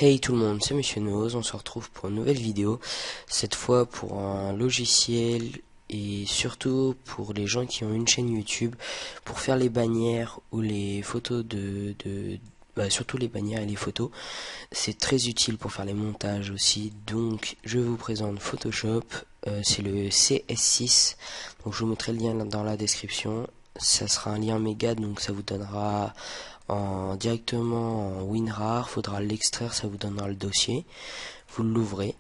Hey tout le monde, c'est Monsieur Nose, on se retrouve pour une nouvelle vidéo, cette fois pour un logiciel et surtout pour les gens qui ont une chaîne YouTube, pour faire les bannières ou les photos surtout les bannières et les photos, c'est très utile pour faire les montages aussi, donc je vous présente Photoshop, c'est le CS6, donc je vous mettrai le lien dans la description, ça sera un lien méga, donc ça vous donnera directement en WinRAR, faudra l'extraire, ça vous donnera le dossier, vous l'ouvrez,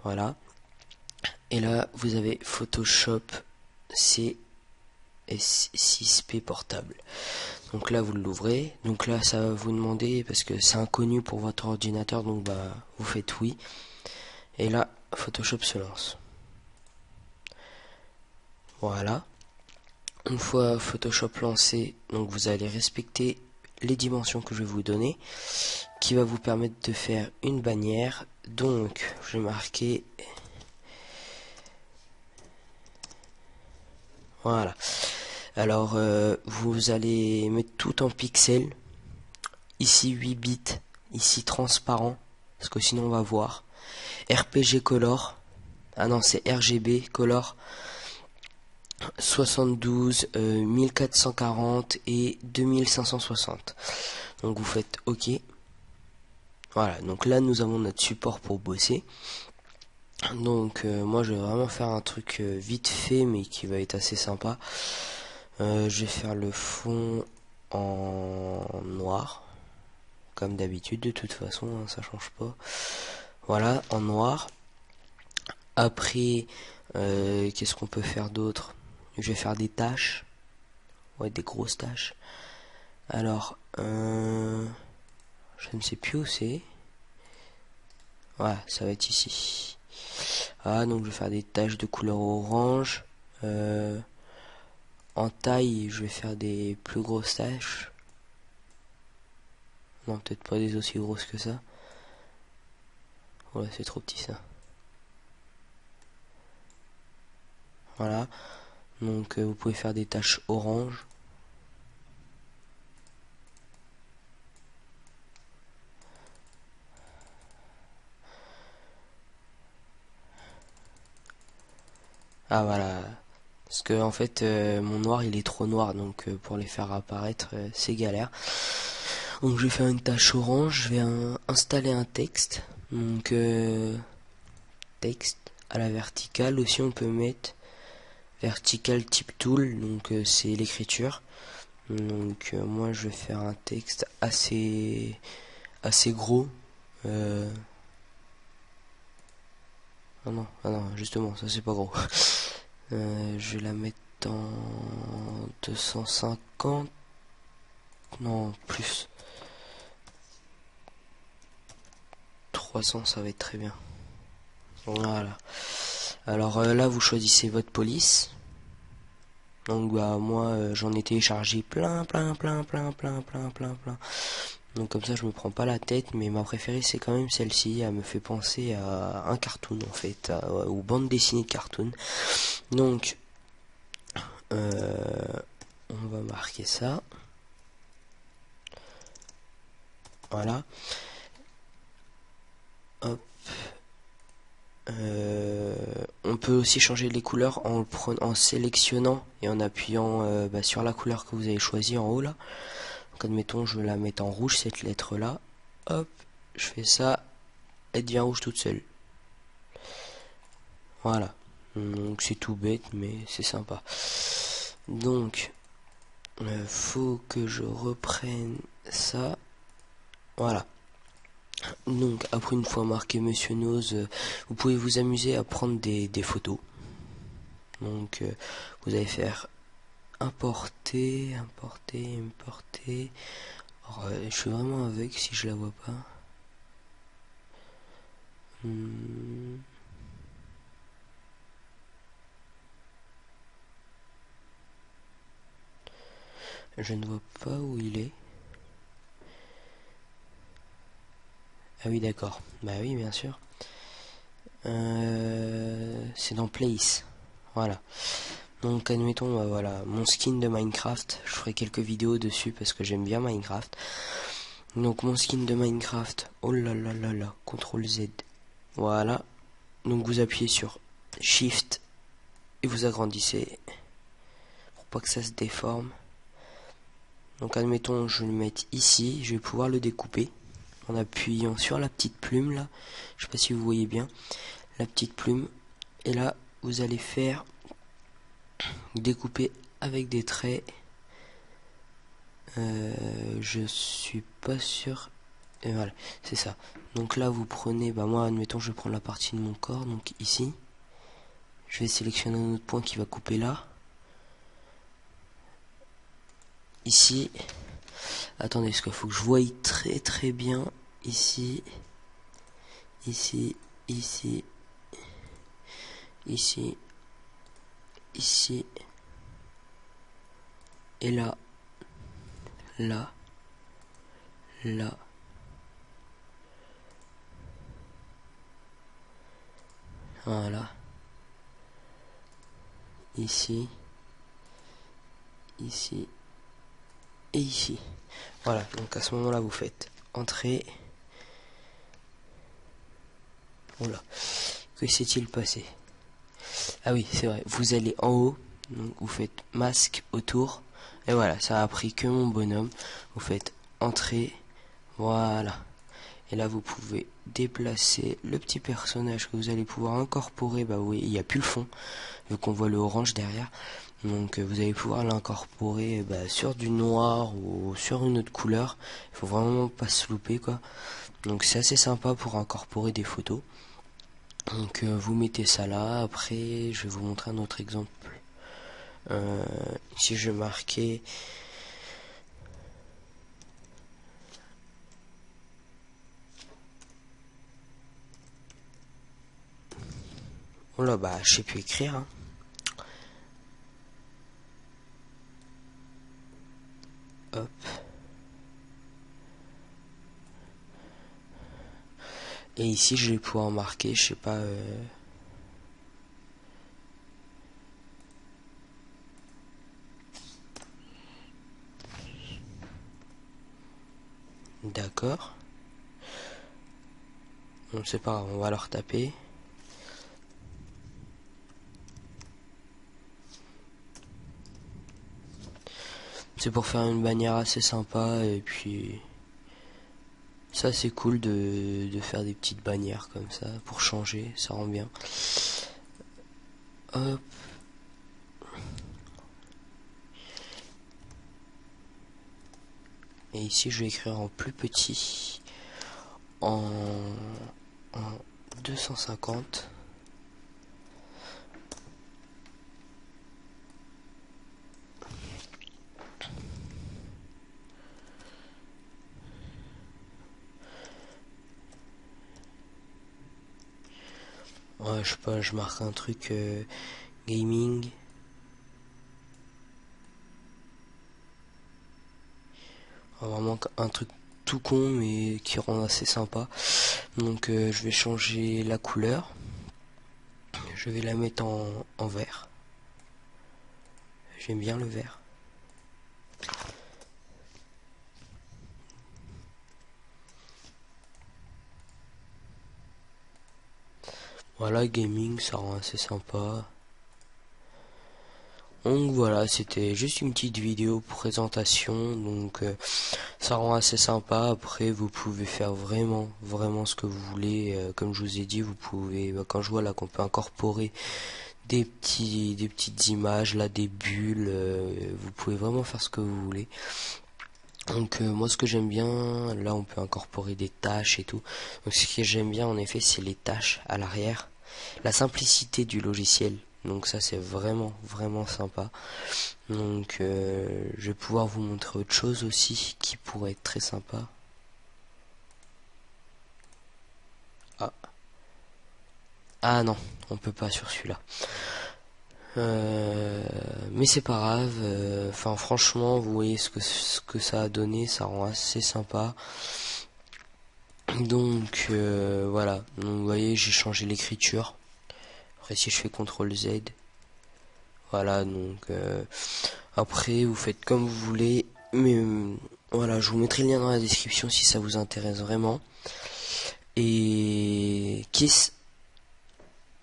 voilà, et là vous avez Photoshop CS6P portable, donc là vous l'ouvrez, donc là ça va vous demander, parce que c'est inconnu pour votre ordinateur, donc vous faites oui, et là Photoshop se lance, voilà. Une fois Photoshop lancé, donc vous allez respecter les dimensions que je vais vous donner, qui va vous permettre de faire une bannière. Donc je vais marquer, voilà. Alors vous allez mettre tout en pixels, ici 8 bits, ici transparent, parce que sinon on va voir. RPG color, ah non c'est RGB color, 72, 1440 et 2560. Donc vous faites OK. Voilà, donc là nous avons notre support pour bosser. Donc moi je vais vraiment faire un truc vite fait mais qui va être assez sympa. Je vais faire le fond en noir, comme d'habitude de toute façon, hein, ça change pas. Voilà, en noir. Après, qu'est-ce qu'on peut faire d'autre? Je vais faire des taches. Ouais, des grosses taches. Alors, je ne sais plus où c'est. Voilà, ça va être ici. Ah, donc je vais faire des taches de couleur orange. En taille, je vais faire des plus grosses taches. Non, peut-être pas des aussi grosses que ça. Ouais, c'est trop petit ça. Voilà. Donc vous pouvez faire des taches orange. Ah voilà. Parce que en fait mon noir il est trop noir, donc pour les faire apparaître c'est galère. Donc je vais faire une tache orange, je vais installer un texte. Donc texte à la verticale. Aussi on peut mettre vertical type tool, donc c'est l'écriture. Donc moi je vais faire un texte assez gros. Ah non, justement, ça c'est pas gros. Je vais la mettre en 250. Non, plus. 300, ça va être très bien. Voilà. Alors là, vous choisissez votre police. Donc moi, j'en ai téléchargé plein. Donc comme ça, je me prends pas la tête. Mais ma préférée, c'est quand même celle-ci. Elle me fait penser à un cartoon en fait, aux bandes dessinées de cartoon. Donc on va marquer ça. Voilà. Hop. On peut aussi changer les couleurs en sélectionnant et en appuyant sur la couleur que vous avez choisie en haut là. Donc admettons je vais la mettre en rouge, cette lettre là. Hop, je fais ça, elle devient rouge toute seule. Voilà. Donc c'est tout bête mais c'est sympa. Donc faut que je reprenne ça. Voilà. Donc après une fois marqué Monsieur Nose, vous pouvez vous amuser à prendre des photos. Donc vous allez faire importer. Alors, je suis vraiment aveugle si je la vois pas. Je ne vois pas où il est. Ah oui d'accord, bah oui bien sûr. C'est dans Place. Voilà. Donc admettons voilà mon skin de Minecraft. Je ferai quelques vidéos dessus parce que j'aime bien Minecraft. Donc mon skin de Minecraft, oh là là là là, CTRL Z, voilà. Donc vous appuyez sur Shift et vous agrandissez pour pas que ça se déforme. Donc admettons je vais le mettre ici, je vais pouvoir le découper en appuyant sur la petite plume là, je sais pas si vous voyez bien la petite plume, et là vous allez faire découper avec des traits. Je suis pas sûr. Et voilà, c'est ça. Donc là vous prenez, bah moi admettons je vais prendre la partie de mon corps, donc ici je vais sélectionner un autre point qui va couper là. Ici, attendez, parce qu'il faut que je voie très très bien. Ici, ici, ici, ici, ici, et là, là, là. Voilà. Ici, ici, et ici. Voilà, donc à ce moment-là, vous faites entrée. Oula, que s'est-il passé? Ah oui, c'est vrai, vous allez en haut, donc vous faites masque autour, et voilà, ça a pris que mon bonhomme. Vous faites entrée, voilà. Et là, vous pouvez déplacer le petit personnage que vous allez pouvoir incorporer. Bah oui, il n'y a plus le fond, vu qu'on voit le orange derrière. Donc vous allez pouvoir l'incorporer sur du noir ou sur une autre couleur. Il faut vraiment pas se louper quoi. Donc c'est assez sympa pour incorporer des photos. Donc vous mettez ça là. Après je vais vous montrer un autre exemple. Si je marquais oh là bah je sais plus écrire hein. Hop. Et ici je vais pouvoir marquer, je sais pas d'accord. On ne sait pas, on va leur taper. C'est pour faire une bannière assez sympa et puis ça c'est cool de faire des petites bannières comme ça pour changer, ça rend bien. Hop. Et ici je vais écrire en plus petit, en 250. Ouais, je sais pas, je marque un truc gaming. Vraiment un truc tout con mais qui rend assez sympa. Donc je vais changer la couleur. Je vais la mettre en vert. J'aime bien le vert. Voilà, gaming, ça rend assez sympa. Donc voilà, c'était juste une petite vidéo présentation, donc ça rend assez sympa. Après vous pouvez faire vraiment ce que vous voulez, comme je vous ai dit, vous pouvez, quand je vois là qu'on peut incorporer des petites images là, des bulles, vous pouvez vraiment faire ce que vous voulez. Donc moi ce que j'aime bien, là on peut incorporer des tâches et tout. Donc ce que j'aime bien en effet c'est les tâches à l'arrière, la simplicité du logiciel. Donc ça c'est vraiment sympa. Donc je vais pouvoir vous montrer autre chose aussi qui pourrait être très sympa. Ah, ah non, on peut pas sur celui-là. Mais c'est pas grave. Enfin franchement vous voyez ce que ça a donné, ça rend assez sympa. Donc voilà, donc, vous voyez j'ai changé l'écriture. Après si je fais CTRL Z, voilà, donc après vous faites comme vous voulez, mais Voilà, je vous mettrai le lien dans la description si ça vous intéresse vraiment. Et Kiss